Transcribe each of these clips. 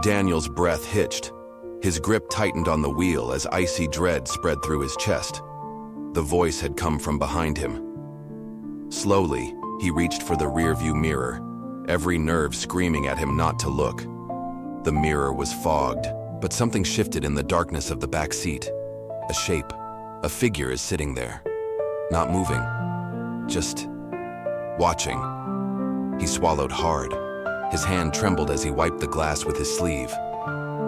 Daniel's breath hitched. His grip tightened on the wheel as icy dread spread through his chest. The voice had come from behind him. Slowly, he reached for the rearview mirror, every nerve screaming at him not to look. The mirror was fogged, but something shifted in the darkness of the back seat. A shape, a figure is sitting there. Not moving, just watching. He swallowed hard. His hand trembled as he wiped the glass with his sleeve.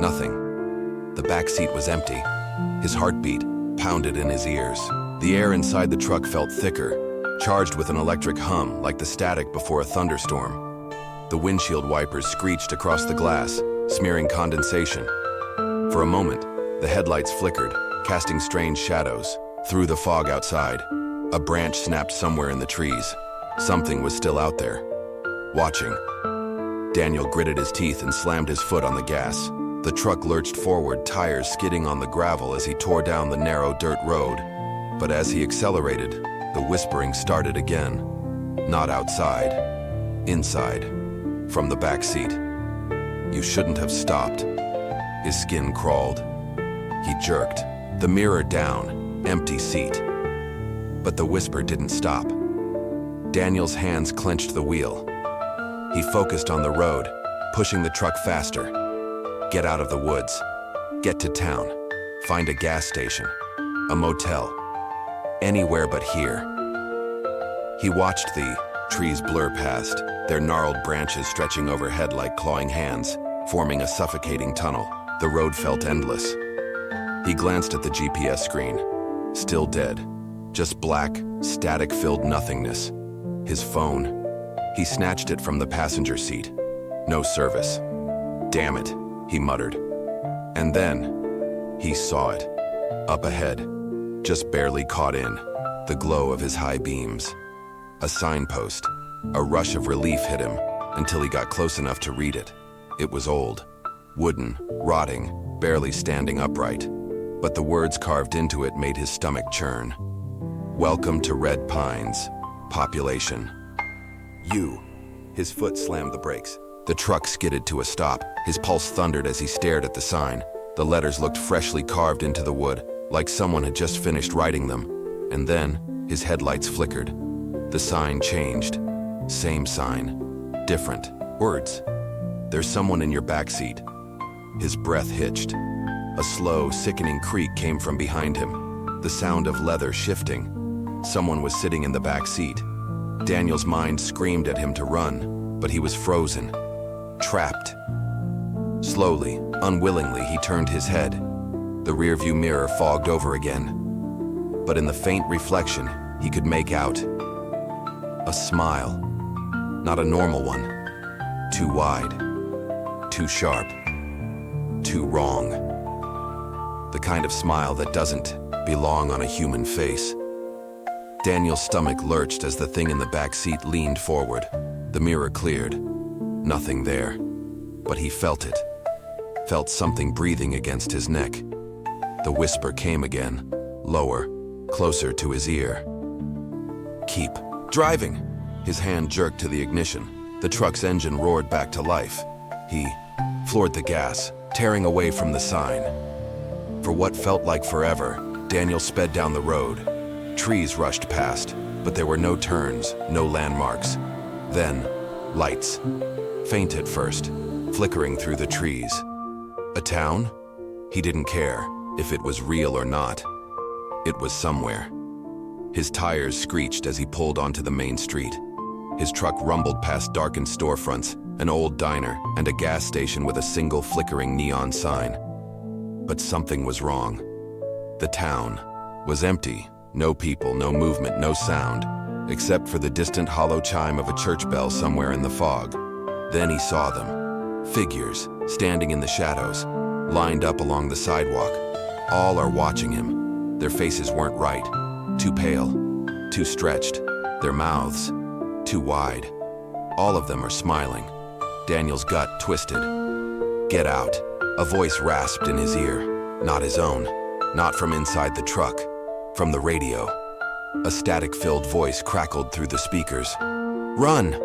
Nothing. The back seat was empty. His heartbeat pounded in his ears. The air inside the truck felt thicker, charged with an electric hum like the static before a thunderstorm. The windshield wipers screeched across the glass, smearing condensation. For a moment, the headlights flickered, casting strange shadows. Through the fog outside, a branch snapped somewhere in the trees. Something was still out there, watching. Daniel gritted his teeth and slammed his foot on the gas. The truck lurched forward, tires skidding on the gravel as he tore down the narrow dirt road. But as he accelerated, the whispering started again. Not outside, inside, from the back seat. You shouldn't have stopped. His skin crawled. He jerked, the mirror down, empty seat. But the whisper didn't stop. Daniel's hands clenched the wheel. He focused on the road, pushing the truck faster. Get out of the woods. Get to town. Find a gas station. A motel. Anywhere but here. He watched the trees blur past, their gnarled branches stretching overhead like clawing hands, forming a suffocating tunnel. The road felt endless. He glanced at the GPS screen. Still dead. Just black, static-filled nothingness. His phone. He snatched it from the passenger seat. No service. Damn it, he muttered. And then, he saw it. Up ahead, just barely caught in, the glow of his high beams. A signpost. A rush of relief hit him until he got close enough to read it. It was old, wooden, rotting, barely standing upright. But the words carved into it made his stomach churn. Welcome to Red Pines. Population. You. His foot slammed the brakes. The truck skidded to a stop. His pulse thundered as he stared at the sign. The letters looked freshly carved into the wood, like someone had just finished writing them. And then, his headlights flickered. The sign changed. Same sign. Different. Words. There's someone in your backseat. His breath hitched. A slow, sickening creak came from behind him. The sound of leather shifting. Someone was sitting in the back seat. Daniel's mind screamed at him to run, but he was frozen, trapped. Slowly, unwillingly, he turned his head. The rearview mirror fogged over again. But in the faint reflection, he could make out a smile. Not a normal one. Too wide. Too sharp. Too wrong. The kind of smile that doesn't belong on a human face. Daniel's stomach lurched as the thing in the back seat leaned forward. The mirror cleared. Nothing there. But he felt it. Felt something breathing against his neck. The whisper came again, lower, closer to his ear. Keep driving! His hand jerked to the ignition. The truck's engine roared back to life. He floored the gas, tearing away from the sign. For what felt like forever, Daniel sped down the road. Trees rushed past, but there were no turns, no landmarks. Then, lights. Faint at first, flickering through the trees. A town? He didn't care if it was real or not. It was somewhere. His tires screeched as he pulled onto the main street. His truck rumbled past darkened storefronts, an old diner, and a gas station with a single flickering neon sign. But something was wrong. The town was empty. No people, no movement, no sound, except for the distant hollow chime of a church bell somewhere in the fog. Then he saw them. Figures, standing in the shadows, lined up along the sidewalk. All are watching him. Their faces weren't right. Too pale, too stretched. Their mouths, too wide. All of them are smiling. Daniel's gut twisted. Get out. A voice rasped in his ear. Not his own. Not from inside the truck. From the radio. A static-filled voice crackled through the speakers. Run!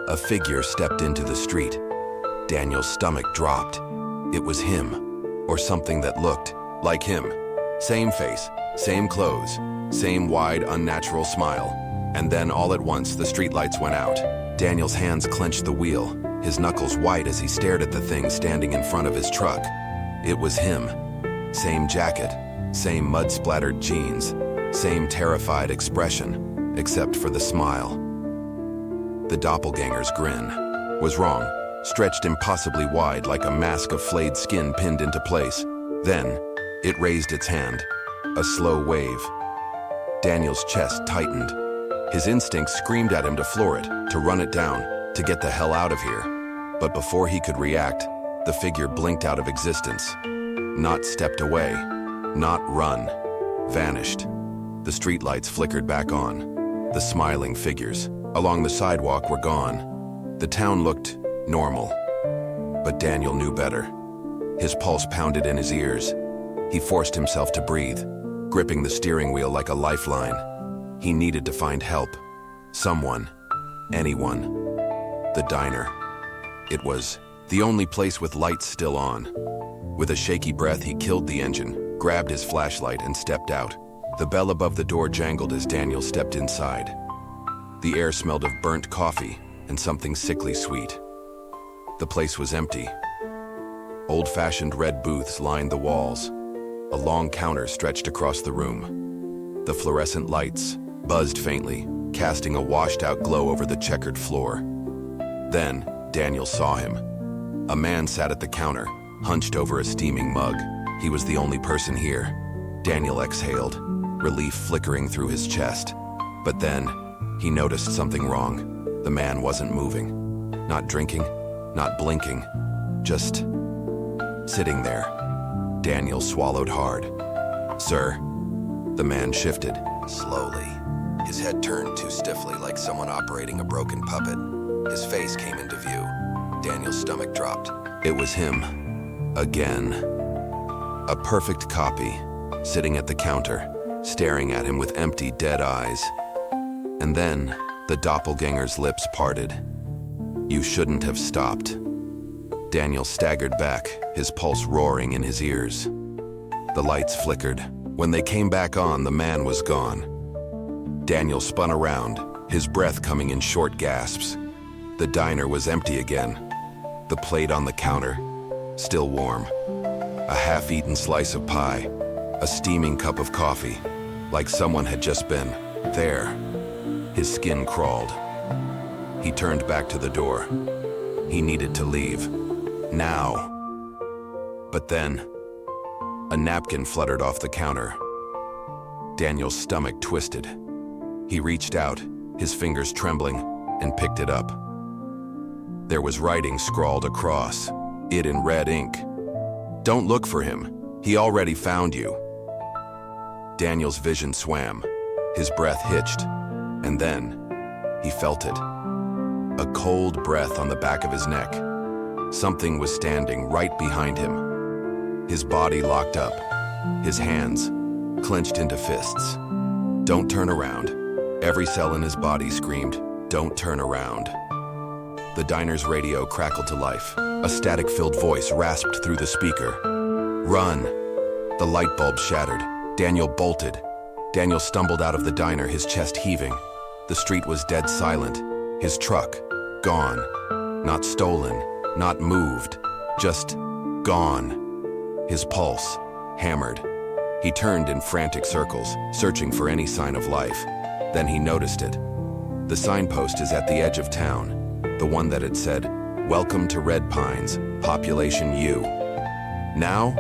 A figure stepped into the street. Daniel's stomach dropped. It was him, or something that looked like him. Same face, same clothes, same wide, unnatural smile. And then all at once, the streetlights went out. Daniel's hands clenched the wheel, his knuckles white as he stared at the thing standing in front of his truck. It was him. Same jacket, same mud-splattered jeans, same terrified expression, except for the smile. The doppelganger's grin was wrong, stretched impossibly wide like a mask of flayed skin pinned into place. Then, it raised its hand, a slow wave. Daniel's chest tightened. His instincts screamed at him to floor it, to run it down, to get the hell out of here. But before he could react, the figure blinked out of existence. Not stepped away, not run, vanished. The streetlights flickered back on. The smiling figures along the sidewalk were gone. The town looked normal. But Daniel knew better. His pulse pounded in his ears. He forced himself to breathe, gripping the steering wheel like a lifeline. He needed to find help. Someone. Anyone. The diner. It was the only place with lights still on. With a shaky breath, he killed the engine, grabbed his flashlight, and stepped out. The bell above the door jangled as Daniel stepped inside. The air smelled of burnt coffee and something sickly sweet. The place was empty. Old-fashioned red booths lined the walls. A long counter stretched across the room. The fluorescent lights buzzed faintly, casting a washed-out glow over the checkered floor. Then, Daniel saw him. A man sat at the counter, hunched over a steaming mug. He was the only person here. Daniel exhaled, relief flickering through his chest. But then, he noticed something wrong. The man wasn't moving. Not drinking, not blinking, just sitting there. Daniel swallowed hard. "Sir." The man shifted, slowly. His head turned too stiffly like someone operating a broken puppet. His face came into view. Daniel's stomach dropped. It was him. Again. A perfect copy, sitting at the counter, staring at him with empty, dead eyes. And then, the doppelganger's lips parted. "You shouldn't have stopped." Daniel staggered back, his pulse roaring in his ears. The lights flickered. When they came back on, the man was gone. Daniel spun around, his breath coming in short gasps. The diner was empty again. The plate on the counter, still warm. A half-eaten slice of pie, a steaming cup of coffee, like someone had just been there. His skin crawled. He turned back to the door. He needed to leave. Now. But then, a napkin fluttered off the counter. Daniel's stomach twisted. He reached out, his fingers trembling, and picked it up. There was writing scrawled across, it in red ink. "Don't look for him. He already found you." Daniel's vision swam. His breath hitched. And then, he felt it. A cold breath on the back of his neck. Something was standing right behind him. His body locked up, his hands clenched into fists. "Don't turn around." Every cell in his body screamed, "Don't turn around." The diner's radio crackled to life. A static-filled voice rasped through the speaker. "Run!" The light bulb shattered. Daniel bolted. Daniel stumbled out of the diner, his chest heaving. The street was dead silent. His truck, gone. Not stolen, not moved, just gone. His pulse hammered. He turned in frantic circles, searching for any sign of life. Then he noticed it. The signpost is at the edge of town, the one that had said, "Welcome to Red Pines, population U." Now,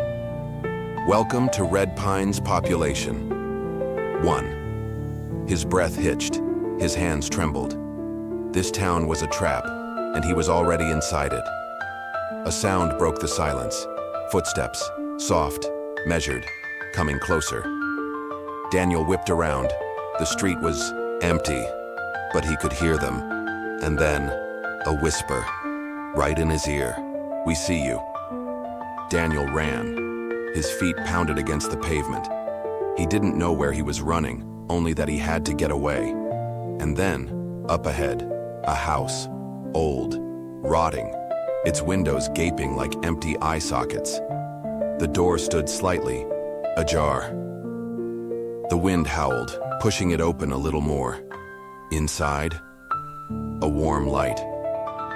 "Welcome to Red Pines, population 1." His breath hitched, his hands trembled. This town was a trap, and he was already inside it. A sound broke the silence. Footsteps, soft, measured, coming closer. Daniel whipped around. The street was empty, but he could hear them. And then, a whisper, right in his ear. "We see you." Daniel ran. His feet pounded against the pavement. He didn't know where he was running, only that he had to get away. And then, up ahead, a house, old, rotting, its windows gaping like empty eye sockets. The door stood slightly ajar. The wind howled, pushing it open a little more. Inside, a warm light,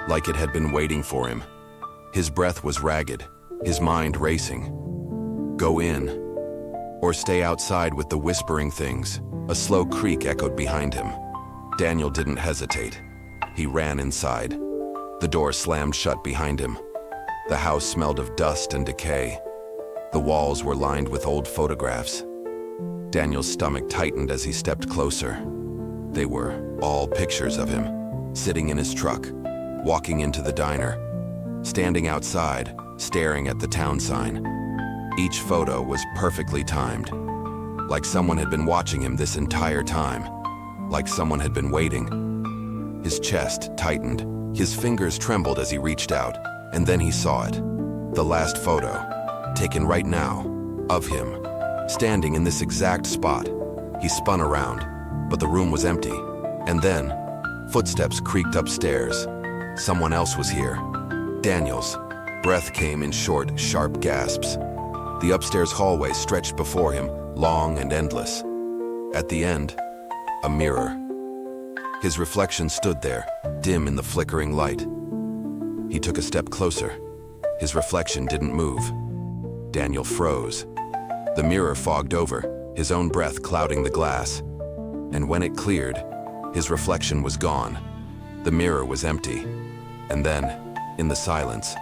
like it had been waiting for him. His breath was ragged, his mind racing. Go in, or stay outside with the whispering things. A slow creak echoed behind him. Daniel didn't hesitate. He ran inside. The door slammed shut behind him. The house smelled of dust and decay. The walls were lined with old photographs. Daniel's stomach tightened as he stepped closer. They were all pictures of him, sitting in his truck, walking into the diner, standing outside, staring at the town sign. Each photo was perfectly timed, like someone had been watching him this entire time, like someone had been waiting. His chest tightened, his fingers trembled as he reached out, and then he saw it. The last photo, taken right now, of him, standing in this exact spot. He spun around, but the room was empty. And then, footsteps creaked upstairs. Someone else was here. Daniel's breath came in short, sharp gasps. The upstairs hallway stretched before him, long and endless. At the end, a mirror. His reflection stood there, dim in the flickering light. He took a step closer. His reflection didn't move. Daniel froze. The mirror fogged over, his own breath clouding the glass. And when it cleared, his reflection was gone. The mirror was empty. And then, in the silence,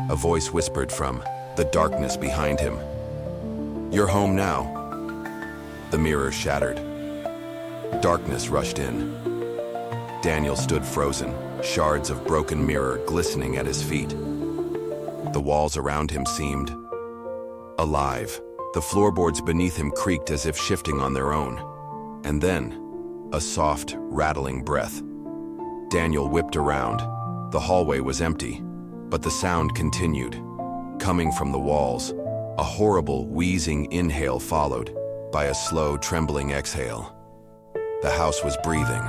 a voice whispered from the darkness behind him. "You're home now." The mirror shattered. Darkness rushed in. Daniel stood frozen, shards of broken mirror glistening at his feet. The walls around him seemed alive. The floorboards beneath him creaked as if shifting on their own. And then, a soft, rattling breath. Daniel whipped around. The hallway was empty, but the sound continued. Coming from the walls, a horrible, wheezing inhale followed by a slow, trembling exhale. The house was breathing.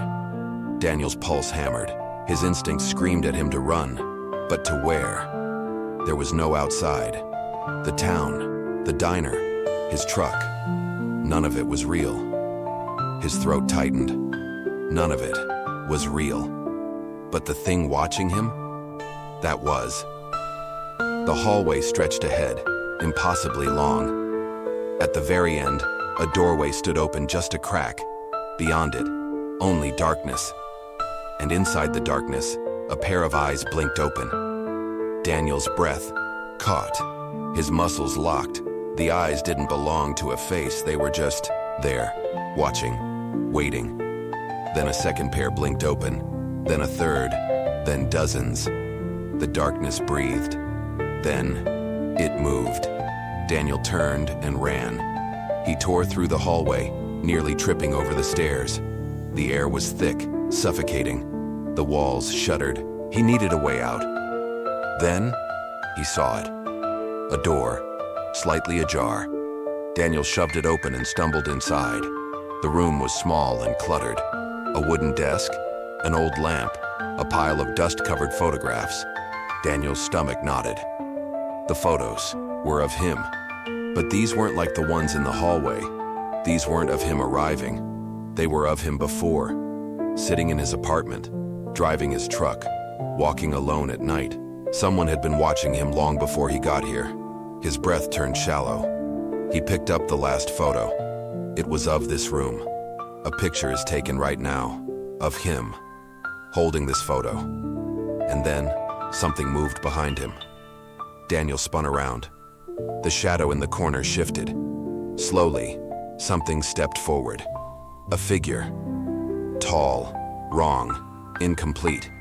Daniel's pulse hammered. His instincts screamed at him to run, but to where? There was no outside. The town, the diner, his truck. None of it was real. His throat tightened. None of it was real. But the thing watching him? That was. The hallway stretched ahead, impossibly long. At the very end, a doorway stood open just a crack. Beyond it, only darkness. And inside the darkness, a pair of eyes blinked open. Daniel's breath caught. His muscles locked. The eyes didn't belong to a face, they were just there, watching, waiting. Then a second pair blinked open, then a third, then dozens. The darkness breathed. Then, it moved. Daniel turned and ran. He tore through the hallway, nearly tripping over the stairs. The air was thick, suffocating. The walls shuddered. He needed a way out. Then, he saw it. A door, slightly ajar. Daniel shoved it open and stumbled inside. The room was small and cluttered. A wooden desk, an old lamp, a pile of dust-covered photographs. Daniel's stomach knotted. The photos were of him. But these weren't like the ones in the hallway. These weren't of him arriving. They were of him before, sitting in his apartment, driving his truck, walking alone at night. Someone had been watching him long before he got here. His breath turned shallow. He picked up the last photo. It was of this room. A picture is taken right now, of him, holding this photo. And then, something moved behind him. Daniel spun around. The shadow in the corner shifted. Slowly, something stepped forward. A figure. Tall, wrong, incomplete.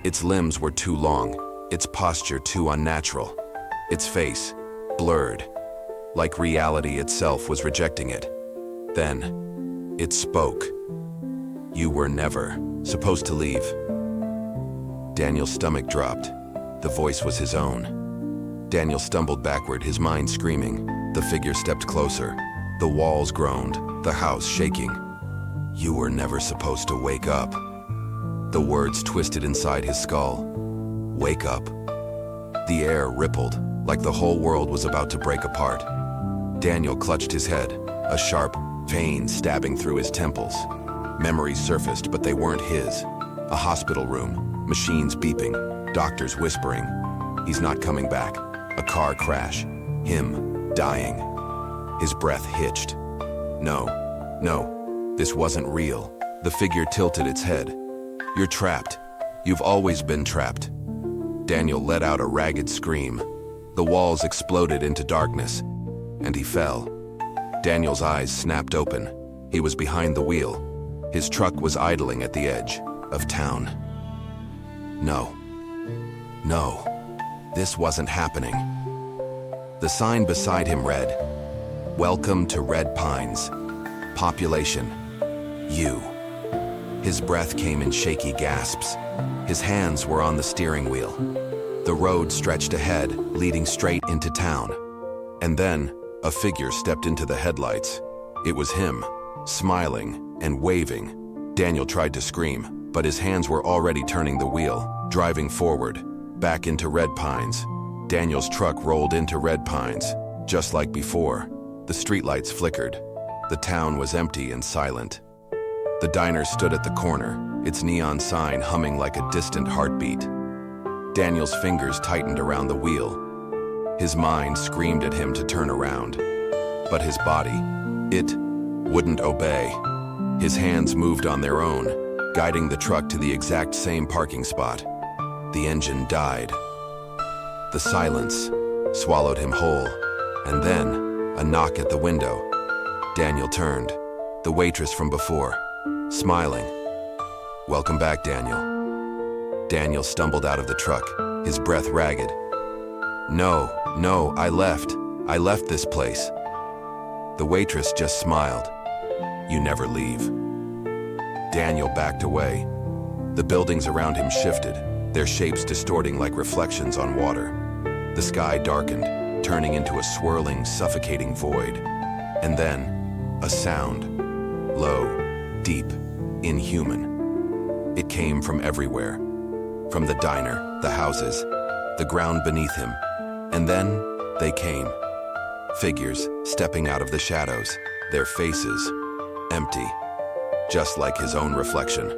Its limbs were too long, its posture too unnatural. Its face, blurred, like reality itself was rejecting it. Then, it spoke. "You were never supposed to leave." Daniel's stomach dropped. The voice was his own. Daniel stumbled backward, his mind screaming. The figure stepped closer. The walls groaned, the house shaking. "You were never supposed to wake up." The words twisted inside his skull. Wake up. The air rippled, like the whole world was about to break apart. Daniel clutched his head, a sharp pain stabbing through his temples. Memories surfaced, but they weren't his. A hospital room, machines beeping, doctors whispering. He's not coming back. A car crash. Him dying. His breath hitched. No, this wasn't real. The figure tilted its head. You're trapped. You've always been trapped. Daniel let out a ragged scream. The walls exploded into darkness, and he fell. Daniel's eyes snapped open. He was behind the wheel. His truck was idling at the edge of town. No, this wasn't happening. The sign beside him read, "Welcome to Red Pines. Population, you." His breath came in shaky gasps. His hands were on the steering wheel. The road stretched ahead, leading straight into town. And then, a figure stepped into the headlights. It was him, smiling and waving. Daniel tried to scream, but his hands were already turning the wheel, driving forward, back into Red Pines. Daniel's truck rolled into Red Pines, just like before. The streetlights flickered. The town was empty and silent. The diner stood at the corner, its neon sign humming like a distant heartbeat. Daniel's fingers tightened around the wheel. His mind screamed at him to turn around. But his body, it wouldn't obey. His hands moved on their own, guiding the truck to the exact same parking spot. The engine died. The silence swallowed him whole, and then a knock at the window. Daniel turned, the waitress from before, smiling. "Welcome back, Daniel." Daniel stumbled out of the truck, his breath ragged. No, I left this place." The waitress just smiled. "You never leave." Daniel backed away. The buildings around him shifted, their shapes distorting like reflections on water. The sky darkened, turning into a swirling, suffocating void. And then, a sound. Low, deep, inhuman. It came from everywhere. From the diner, the houses, the ground beneath him. And then, they came. Figures stepping out of the shadows, their faces empty, just like his own reflection.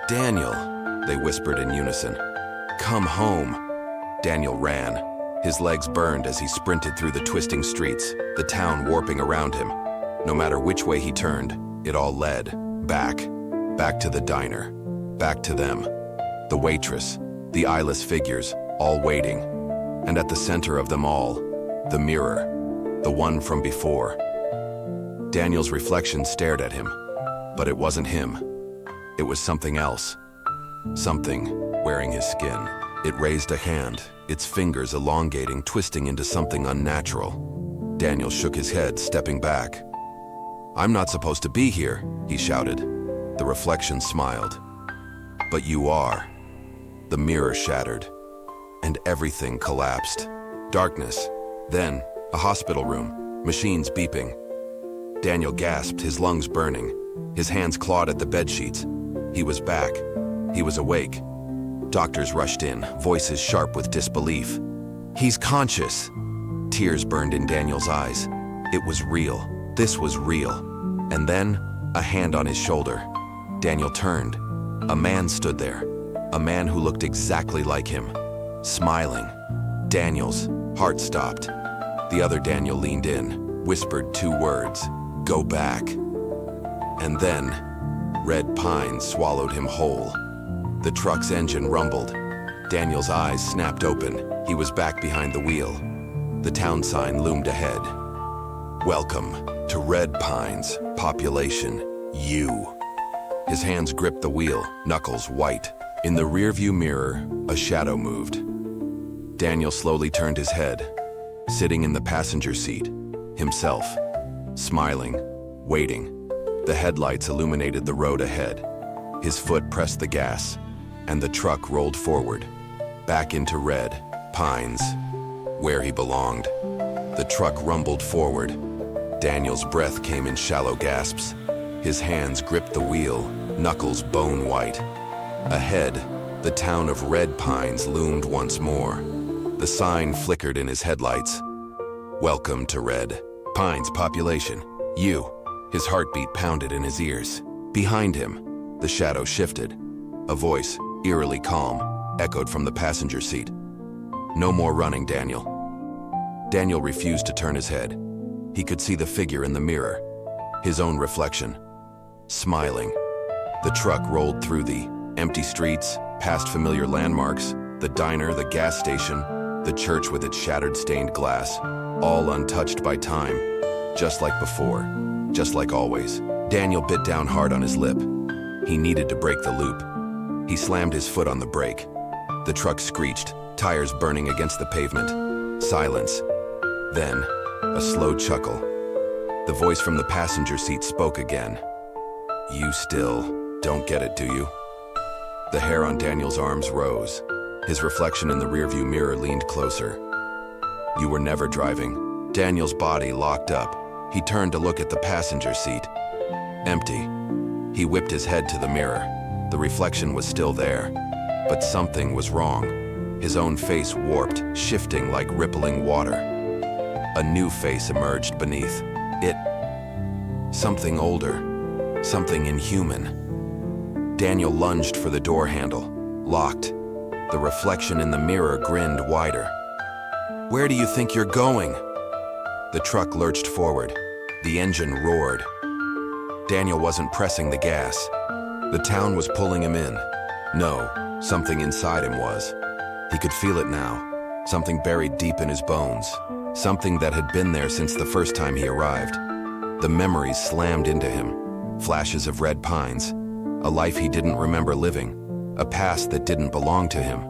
"Daniel," they whispered in unison. "Come home." Daniel ran. His legs burned as he sprinted through the twisting streets, the town warping around him. No matter which way he turned, it all led back to the diner, back to them. The waitress, the eyeless figures, all waiting. And at the center of them all, the mirror, the one from before. Daniel's reflection stared at him, but it wasn't him. It was something else. Something wearing his skin. It raised a hand, its fingers elongating, twisting into something unnatural. Daniel shook his head, stepping back. "I'm not supposed to be here," he shouted. The reflection smiled. "But you are." The mirror shattered, and everything collapsed. Darkness, then a hospital room, machines beeping. Daniel gasped, his lungs burning. His hands clawed at the bedsheets. He was back. He was awake. Doctors rushed in, voices sharp with disbelief. "He's conscious." Tears burned in Daniel's eyes. It was real. This was real. And then, a hand on his shoulder. Daniel turned. A man stood there. A man who looked exactly like him, smiling. Daniel's heart stopped. The other Daniel leaned in, whispered 2 words, "Go back." And then, Red Pines swallowed him whole. The truck's engine rumbled. Daniel's eyes snapped open. He was back behind the wheel. The town sign loomed ahead. "Welcome to Red Pines. Population, you." His hands gripped the wheel, knuckles white. In the rearview mirror, a shadow moved. Daniel slowly turned his head, sitting in the passenger seat, himself, smiling, waiting. The headlights illuminated the road ahead. His foot pressed the gas, and the truck rolled forward, back into Red Pines, where he belonged. The truck rumbled forward. Daniel's breath came in shallow gasps. His hands gripped the wheel, knuckles bone white. Ahead, the town of Red Pines loomed once more. The sign flickered in his headlights. Welcome to Red Pines population. You. His heartbeat pounded in his ears. Behind him, the shadow shifted. A voice, eerily calm, echoed from the passenger seat. No more running, Daniel. Daniel refused to turn his head. He could see the figure in the mirror, his own reflection, smiling. The truck rolled through the empty streets, past familiar landmarks, the diner, the gas station, the church with its shattered stained glass, all untouched by time, just like before, just like always. Daniel bit down hard on his lip. He needed to break the loop. He slammed his foot on the brake. The truck screeched, tires burning against the pavement. Silence. Then, a slow chuckle. The voice from the passenger seat spoke again. You still don't get it, do you? The hair on Daniel's arms rose. His reflection in the rearview mirror leaned closer. You were never driving. Daniel's body locked up. He turned to look at the passenger seat. Empty. He whipped his head to the mirror. The reflection was still there, but something was wrong. His own face warped, shifting like rippling water. A new face emerged beneath it. Something older, something inhuman. Daniel lunged for the door handle, locked. The reflection in the mirror grinned wider. Where do you think you're going? The truck lurched forward. The engine roared. Daniel wasn't pressing the gas. The town was pulling him in. No, something inside him was. He could feel it now, something buried deep in his bones, something that had been there since the first time he arrived. The memories slammed into him, flashes of Red Pines, a life he didn't remember living, a past that didn't belong to him.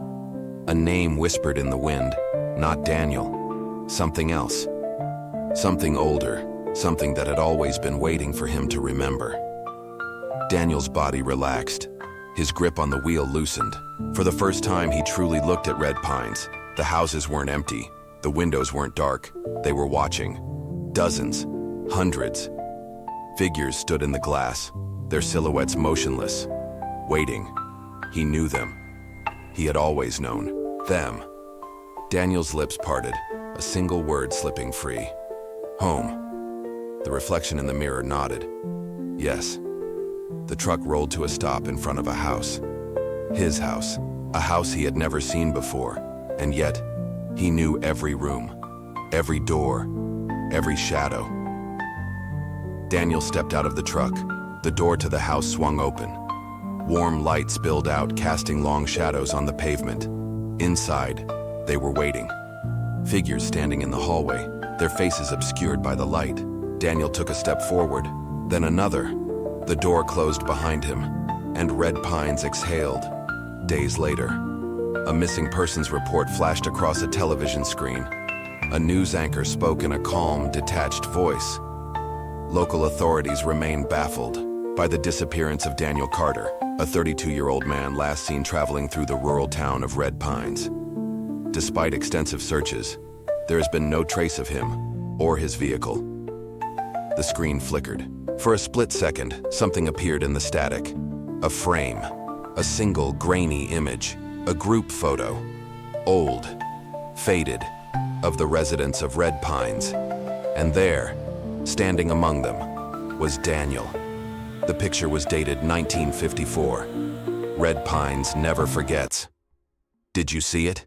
A name whispered in the wind, not Daniel, something else, something older, something that had always been waiting for him to remember. Daniel's body relaxed. His grip on the wheel loosened. For the first time, he truly looked at Red Pines. The houses weren't empty. The windows weren't dark. They were watching. Dozens, hundreds. Figures stood in the glass, their silhouettes motionless, waiting. He knew them. He had always known them. Daniel's lips parted, a single word slipping free. Home. The reflection in the mirror nodded. Yes. The truck rolled to a stop in front of a house. His house. A house he had never seen before. And yet, he knew every room, every door, every shadow. Daniel stepped out of the truck. The door to the house swung open. Warm light spilled out, casting long shadows on the pavement. Inside, they were waiting. Figures standing in the hallway, their faces obscured by the light. Daniel took a step forward, then another. The door closed behind him, and Red Pines exhaled. Days later, a missing persons report flashed across a television screen. A news anchor spoke in a calm, detached voice. Local authorities remain baffled by the disappearance of Daniel Carter, a 32-year-old man last seen traveling through the rural town of Red Pines. Despite extensive searches, there has been no trace of him or his vehicle. The screen flickered. For a split second, something appeared in the static. A frame, a single grainy image, a group photo, old, faded, of the residents of Red Pines. And there, standing among them, was Daniel. The picture was dated 1954. Red Pines never forgets. Did you see it?